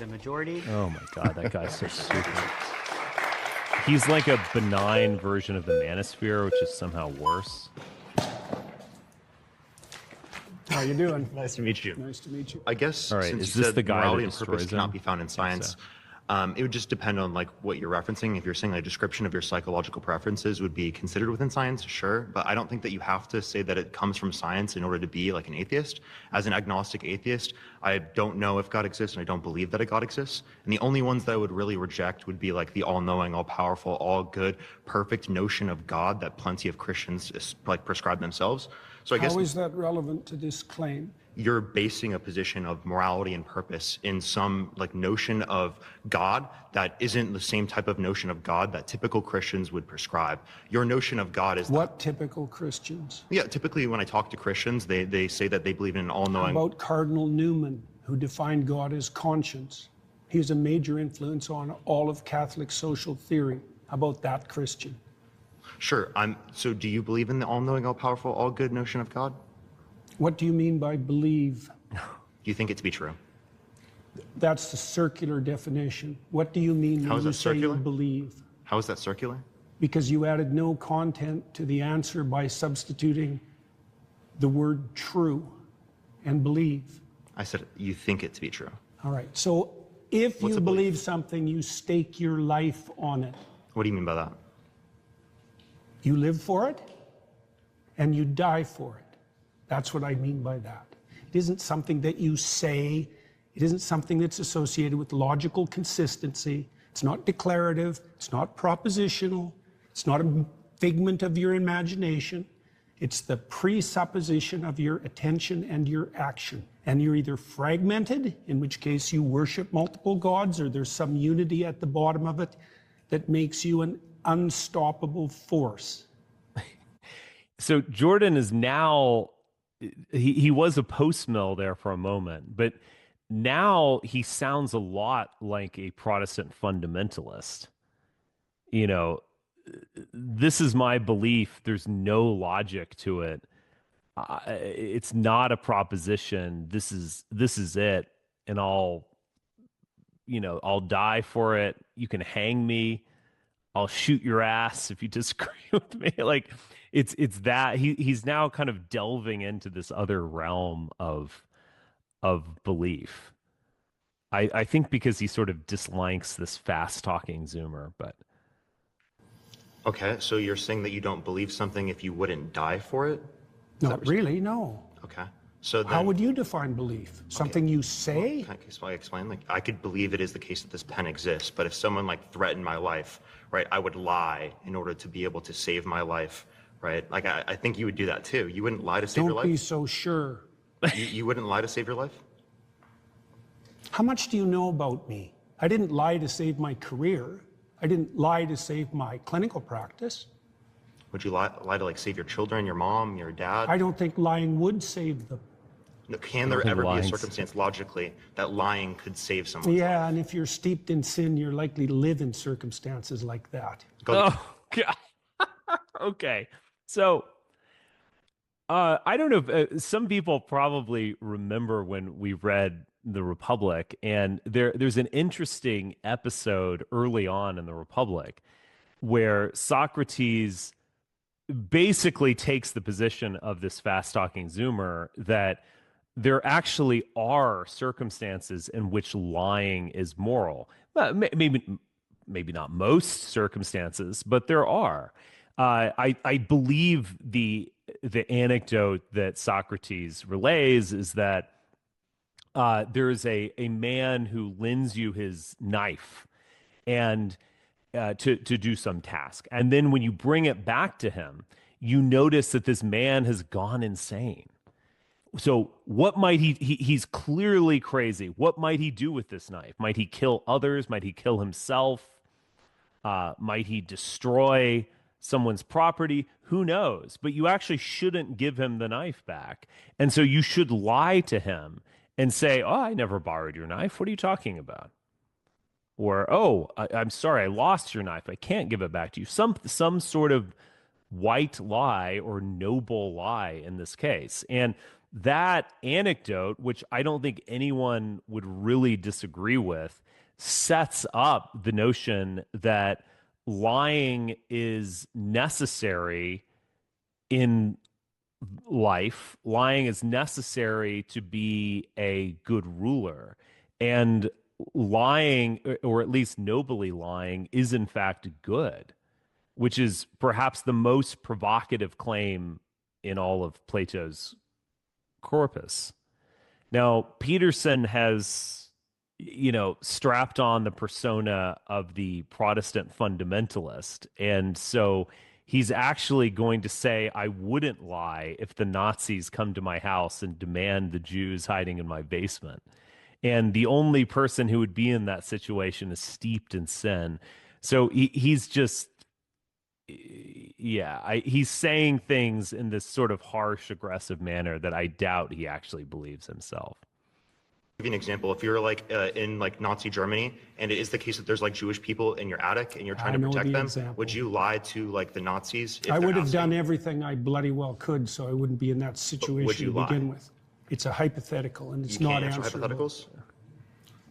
the majority. Oh my God, that guy's so stupid. He's like a benign version of the manosphere, which is somehow worse. How you doing? Nice to meet you. Nice to meet you. I guess All right, since is you this said the guy morality that and purpose destroys cannot him? be found in science, it would just depend on like what you're referencing. If you're saying a description of your psychological preferences would be considered within science, sure, but I don't think that you have to say that it comes from science in order to be like an atheist. As an agnostic atheist, I don't know if God exists and I don't believe that a God exists. And the only ones that I would really reject would be like the all-knowing, all-powerful, all-good, perfect notion of God that plenty of Christians like prescribe themselves. So I guess How is that relevant to this claim? you're basing a position of morality and purpose in some like notion of God that isn't the same type of notion of God that typical Christians would prescribe. Your notion of God is What typical Christians? Yeah, typically when I talk to Christians, they say that they believe in an all-knowing. How about Cardinal Newman, who defined God as conscience? He was a major influence on all of Catholic social theory. How about that Christian? Sure. So do you believe in the all-knowing, all-powerful, all-good notion of God? What do you mean by believe? Do you think it to be true? That's the circular definition. What do you mean How when is you that say you circular? believe? How is that circular? Because you added no content to the answer by substituting the word true and believe. I said you think it to be true. All right. So if What's you a belief? believe something, you stake your life on it. What do you mean by that? You live for it and you die for it. That's what I mean by that. It isn't something that you say. It isn't something that's associated with logical consistency. It's not declarative. It's not propositional. It's not a figment of your imagination. It's the presupposition of your attention and your action. And you're either fragmented, in which case you worship multiple gods, or there's some unity at the bottom of it that makes you an unstoppable force. So Jordan is now, he was a post-mill there for a moment, but now he sounds a lot like a Protestant fundamentalist. You know, this is my belief. There's no logic to it. It's not a proposition. This is it. And I'll die for it. You can hang me. I'll shoot your ass if you disagree with me. Like it's that he's now kind of delving into this other realm of belief. I think because he sort of dislikes this fast talking Zoomer, but Okay, so you're saying that you don't believe something if you wouldn't die for it? Not really, no. Okay. So then, How would you define belief? Something you say? Can I explain? Like, I could believe it is the case that this pen exists, but if someone like threatened my life, right, I would lie in order to be able to save my life, right? Like, I think you would do that too. You wouldn't lie to save your Don't be life? so sure. You wouldn't lie to save your life? How much do you know about me? I didn't lie to save my career. I didn't lie to save my clinical practice. Would you lie to like save your children, your mom, your dad? I don't think lying would save them. No, can there think ever be a lying's- circumstance logically that lying could save someone? Yeah, and if you're steeped in sin, you're likely to live in circumstances like that. oh god. Okay. So I don't know if some people probably remember when we read The Republic, and there's an interesting episode early on in The Republic where Socrates basically takes the position of this fast-talking Zoomer that there actually are circumstances in which lying is moral. Maybe not most circumstances, but there are. I believe the anecdote that Socrates relays is that there's a man who lends you his knife and to do some task. And then when you bring it back to him, you notice that this man has gone insane. So what might he's clearly crazy. What might he do with this knife? Might he kill others? Might he kill himself? Might he destroy someone's property? Who knows? But you actually shouldn't give him the knife back. And so you should lie to him and say, "Oh, I never borrowed your knife. What are you talking about?" Or, "Oh, I'm sorry, I lost your knife. I can't give it back to you." Some sort of white lie or noble lie in this case. And that anecdote, which I don't think anyone would really disagree with, sets up the notion that lying is necessary in life. Lying is necessary to be a good ruler. And lying, or at least nobly lying, is in fact good, which is perhaps the most provocative claim in all of Plato's corpus. Now, Peterson has, strapped on the persona of the Protestant fundamentalist. And so he's actually going to say, I wouldn't lie if the Nazis come to my house and demand the Jews hiding in my basement. And the only person who would be in that situation is steeped in sin. So he's just, he's saying things in this sort of harsh, aggressive manner that I doubt he actually believes himself. Give you an example. If you're like in like Nazi Germany, and it is the case that there's like Jewish people in your attic and you're trying to protect them, would you lie to like the Nazis? I would have done everything I bloody well could, so I wouldn't be in that situation to begin with. It's a hypothetical, and it's not answerable. Hypotheticals?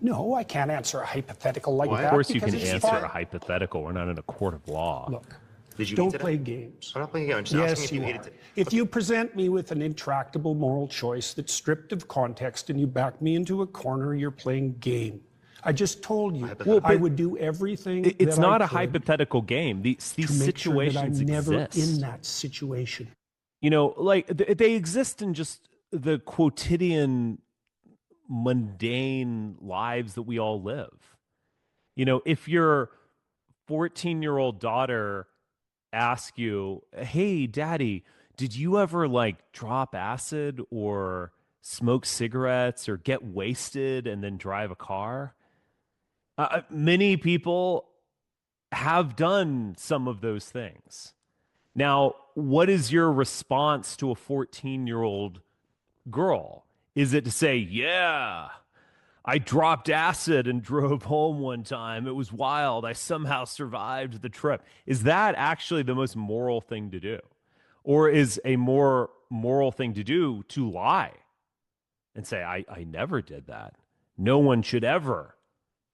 No, I can't answer a hypothetical like that. Of course, you can answer a hypothetical. We're not in a court of law. Look. Don't play games. I'm not playing games. Yes, you are. If you present me with an intractable moral choice that's stripped of context and you back me into a corner, you're playing game. I just told you I would do everything. It's not a hypothetical game. These situations I'm never exist. in that situation. Like they exist in just the quotidian, mundane lives that we all live. If your 14-year-old daughter ask you, hey, daddy, did you ever like drop acid or smoke cigarettes or get wasted and then drive a car? Many people have done some of those things. Now, what is your response to a 14-year-old girl? Is it to say, yeah, I dropped acid and drove home one time. It was wild. I somehow survived the trip. Is that actually the most moral thing to do? Or is a more moral thing to do to lie and say, I never did that. No one should ever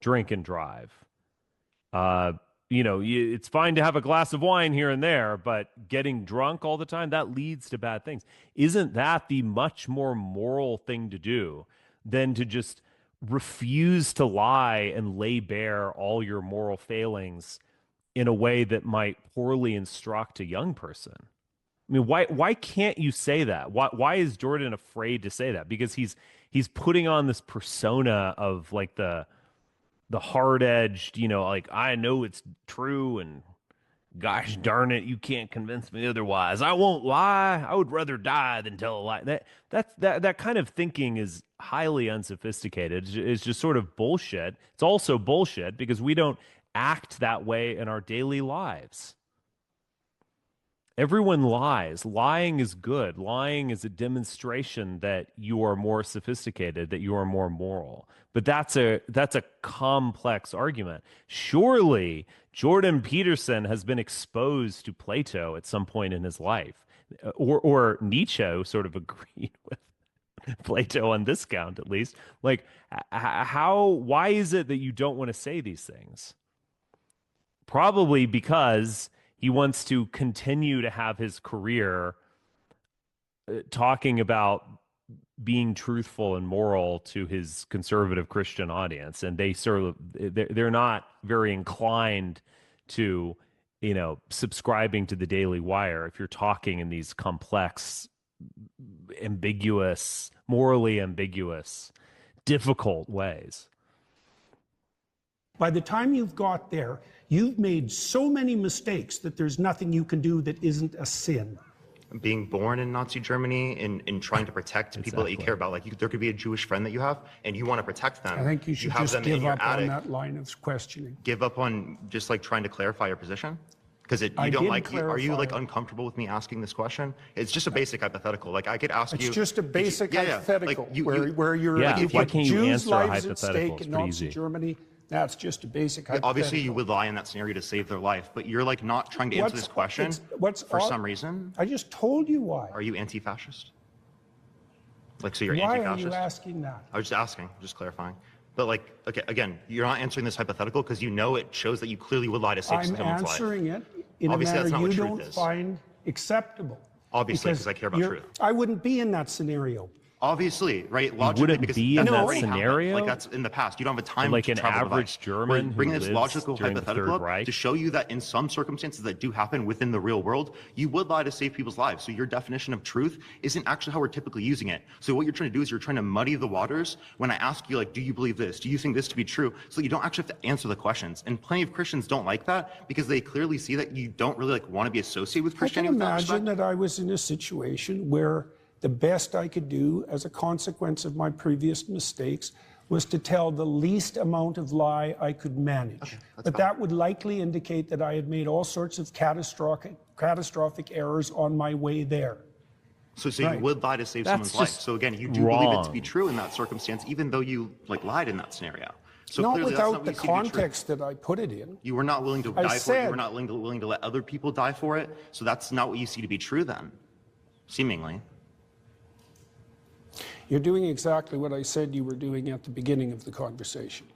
drink and drive. It's fine to have a glass of wine here and there, but getting drunk all the time, that leads to bad things. Isn't that the much more moral thing to do than to just refuse to lie and lay bare all your moral failings in a way that might poorly instruct a young person? I mean, why can't you say that? Why is Jordan afraid to say that? Because he's putting on this persona of like the hard-edged, like, I know it's true and gosh darn it, you can't convince me otherwise. I won't lie. I would rather die than tell a lie. That kind of thinking is highly unsophisticated. It's just sort of bullshit. It's also bullshit because we don't act that way in our daily lives. Everyone lies. Lying is good. Lying is a demonstration that you are more sophisticated, that you are more moral. But that's a complex argument. Surely Jordan Peterson has been exposed to Plato at some point in his life, or Nietzsche sort of agreed with Plato on this count, at least. Like, why is it that you don't want to say these things? Probably because he wants to continue to have his career talking about being truthful and moral to his conservative Christian audience, and they're not very inclined to, subscribing to the Daily Wire if you're talking in these complex, ambiguous, morally ambiguous, difficult ways. By the time you've got there, you've made so many mistakes that there's nothing you can do that isn't a sin. Being born in Nazi Germany and trying to protect people that you care about, like there could be a Jewish friend that you have and you want to protect them. I think you should just give up on that line of questioning. Give up on just like trying to clarify your position? Because are you like uncomfortable with me asking this question? It's just a basic hypothetical. Like I could ask you. It's just a basic hypothetical where you're why can't you Jews' answer a lives at hypothetical? stake in Nazi Germany. That's just a basic hypothetical. Obviously, you would lie in that scenario to save their life, but you're like not trying to answer this question for some reason. I just told you why. Are you anti-fascist? Like, so you're Why are you anti-fascist? asking that? I was just asking, just clarifying. But like, okay, again, you're not answering this hypothetical because you know it shows that you clearly would lie to save I'm someone's life. answering it in a Obviously, manner that's not what you truth don't is. find acceptable. Obviously, because Because I care about truth. I wouldn't be in that scenario. Obviously, right? You Logically, wouldn't because be in that's that already happened. Like scenario? that's in the past. You don't have a time Like to an travel average device. We're German who bringing this lives logical during the hypothetical Third up to Reich? show you that in some circumstances that do happen within the real world, you would lie to save people's lives. So your definition of truth isn't actually how we're typically using it. So what you're trying to do is you're trying to muddy the waters when I ask you, like, do you believe this? Do you think this to be true? So you don't actually have to answer the questions. And plenty of Christians don't like that because they clearly see that you don't really like want to be associated with I can Christianity with that imagine respect. that I was in a situation where the best I could do as a consequence of my previous mistakes was to tell the least amount of lie I could manage. But fine. that would likely indicate that I had made all sorts of catastrophic errors on my way there. So Right. you would lie to save That's someone's life. just So again, you do believe it to be wrong. true in that circumstance, even though you like lied in that scenario. So Not clearly that's not without what the you see to be true. context that I put it in. You were not willing to I die for it. You said- were not willing to let other people die for it. So that's not what you see to be true then, seemingly. You're doing exactly what I said you were doing at the beginning of the conversation.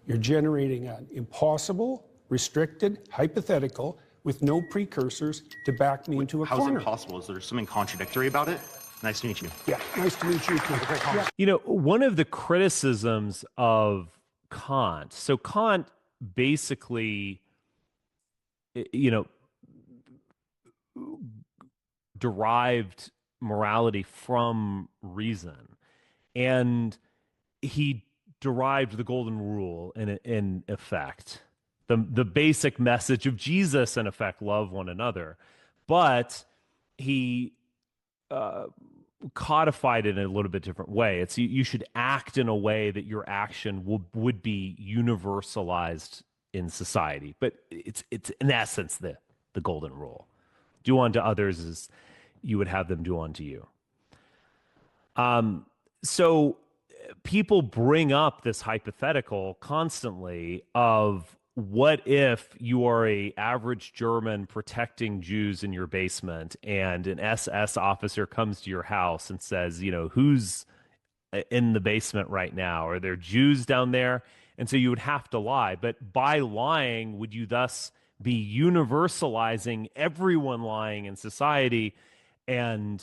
You're generating an impossible, restricted, hypothetical with no precursors to back me into a How's corner. it possible? Is there something contradictory about it? Nice to meet you. Yeah, nice to meet you too. Yeah. You know, one of the criticisms of Kant, so Kant basically, you know, derived morality from reason. And he derived the golden rule in effect. The basic message of Jesus, in effect, love one another. But he codified it in a little bit different way. It's you should act in a way that your action would be universalized in society. But it's in essence the golden rule. Do unto others as you would have them do unto you. So people bring up this hypothetical constantly of what if you are a average German protecting Jews in your basement and an SS officer comes to your house and says, you know, who's in the basement right now? Are there Jews down there? And so you would have to lie. But by lying, would you thus be universalizing everyone lying in society? And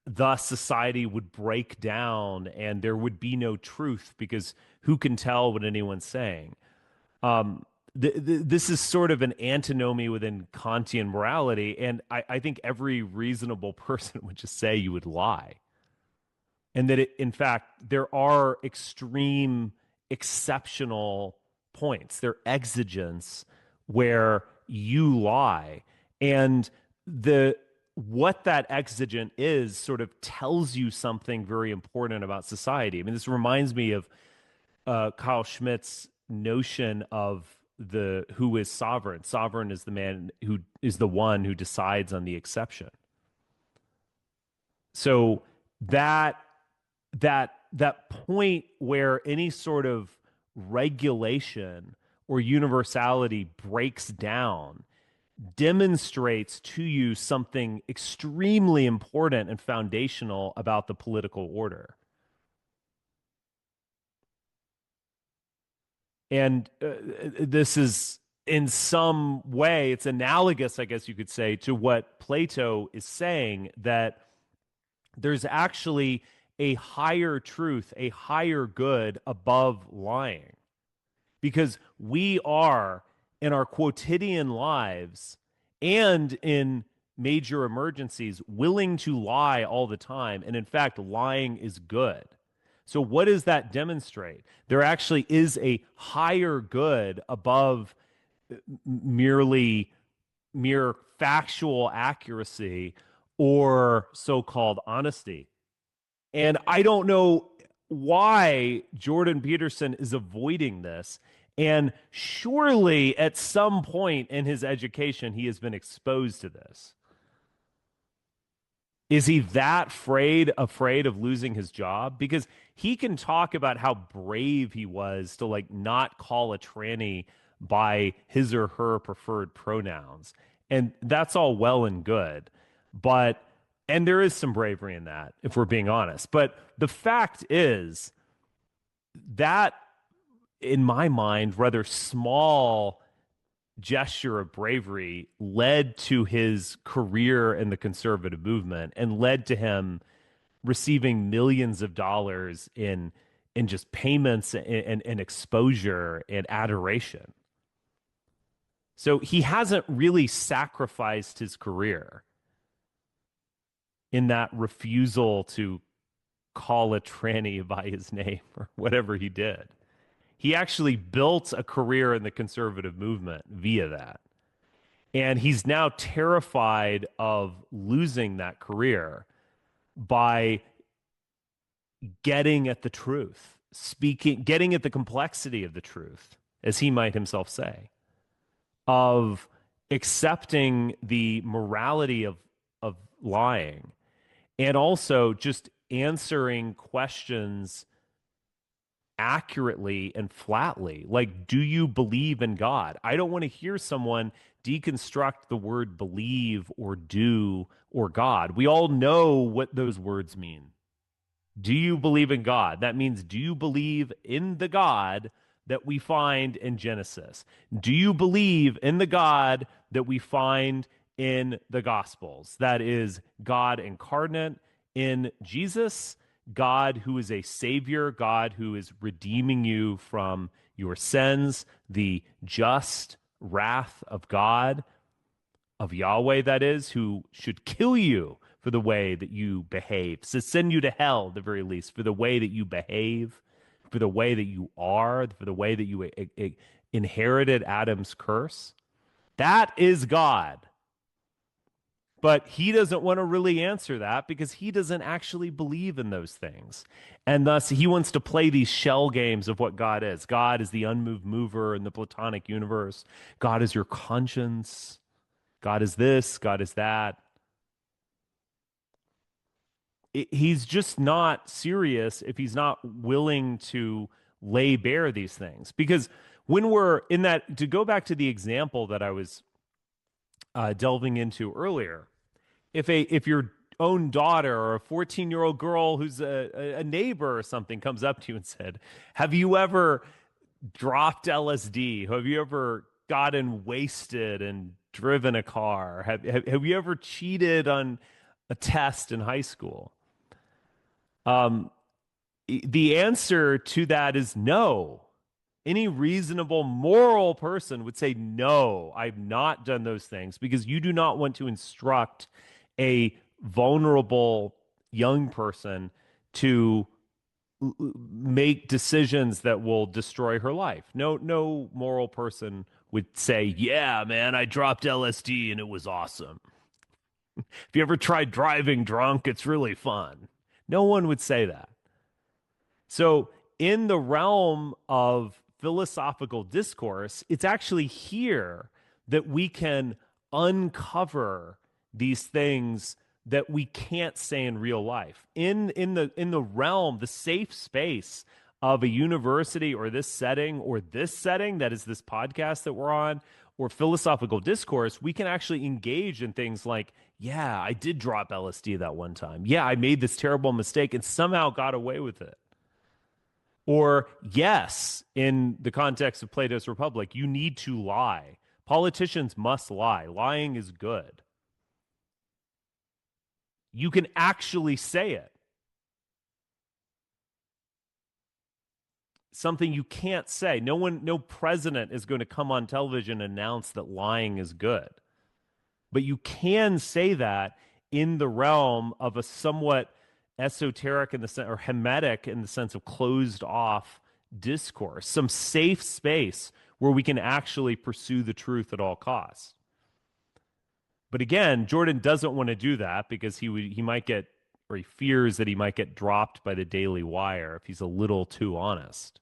thus society would break down and there would be no truth because who can tell what anyone's saying? This is sort of an antinomy within Kantian morality. And I think every reasonable person would just say you would lie. And that, in fact, there are extreme, exceptional points. There are exigents where you lie. And what that exigent is sort of tells you something very important about society. I mean, this reminds me of Carl Schmitt's notion of the who is sovereign. Sovereign is the man who is the one who decides on the exception. So that point where any sort of regulation or universality breaks down demonstrates to you something extremely important and foundational about the political order. And this is, in some way, it's analogous, I guess you could say, to what Plato is saying, that there's actually a higher truth, a higher good above lying. Because we are, in our quotidian lives and in major emergencies, willing to lie all the time. And in fact, lying is good. So what does that demonstrate? There actually is a higher good above mere factual accuracy or so-called honesty. And I don't know why Jordan Peterson is avoiding this. And surely at some point in his education, he has been exposed to this. Is he that afraid of losing his job? Because he can talk about how brave he was to like not call a tranny by his or her preferred pronouns. And that's all well and good. But And there is some bravery in that, if we're being honest. But the fact is that, in my mind, rather small gesture of bravery led to his career in the conservative movement and led to him receiving millions of dollars in just payments and exposure and adoration. So he hasn't really sacrificed his career in that refusal to call a tranny by his name or whatever he did. He actually built a career in the conservative movement via that. And he's now terrified of losing that career by getting at the truth, speaking, getting at the complexity of the truth, as he might himself say, of accepting the morality of lying and also just answering questions accurately and flatly. Like, do you believe in God? I don't want to hear someone deconstruct the word believe or do or God. We all know what those words mean. Do you believe in God? That means, do you believe in the God that we find in Genesis? Do you believe in the God that we find in the Gospels? That is God incarnate in Jesus, God who is a savior, God who is redeeming you from your sins, the just wrath of God, of Yahweh, that is, who should kill you for the way that you behave, to send you to hell, at the very least, for the way that you behave, for the way that you are, for the way that you inherited Adam's curse. That is God. But he doesn't want to really answer that because he doesn't actually believe in those things. And thus, he wants to play these shell games of what God is. God is the unmoved mover in the Platonic universe. God is your conscience. God is this. God is that. He's just not serious if he's not willing to lay bare these things. Because when we're in that, to go back to the example that I was delving into earlier, if your own daughter or a 14-year-old girl who's a neighbor or something comes up to you and said, have you ever dropped LSD? Have you ever gotten wasted and driven a car? Have you ever cheated on a test in high school? The answer to that is no. Any reasonable moral person would say, no, I've not done those things, because you do not want to instruct a vulnerable young person to make decisions that will destroy her life. No moral person would say, yeah, man, I dropped LSD and it was awesome. If you ever tried driving drunk, it's really fun. No one would say that. So, in the realm of philosophical discourse, it's actually here that we can uncover these things that we can't say in real life. In the realm, the safe space of a university or this setting that is this podcast that we're on, or philosophical discourse, we can actually engage in things like, yeah, I did drop LSD that one time. Yeah, I made this terrible mistake and somehow got away with it. Or, yes, in the context of Plato's Republic, you need to lie. Politicians must lie. Lying is good. You can actually say it. Something you can't say. No president is going to come on television and announce that lying is good. But you can say that in the realm of a somewhat esoteric in the sense, or hermetic in the sense of closed off discourse, some safe space where we can actually pursue the truth at all costs. But again, Jordan doesn't want to do that because he might get, or he fears that he might get dropped by the Daily Wire if he's a little too honest.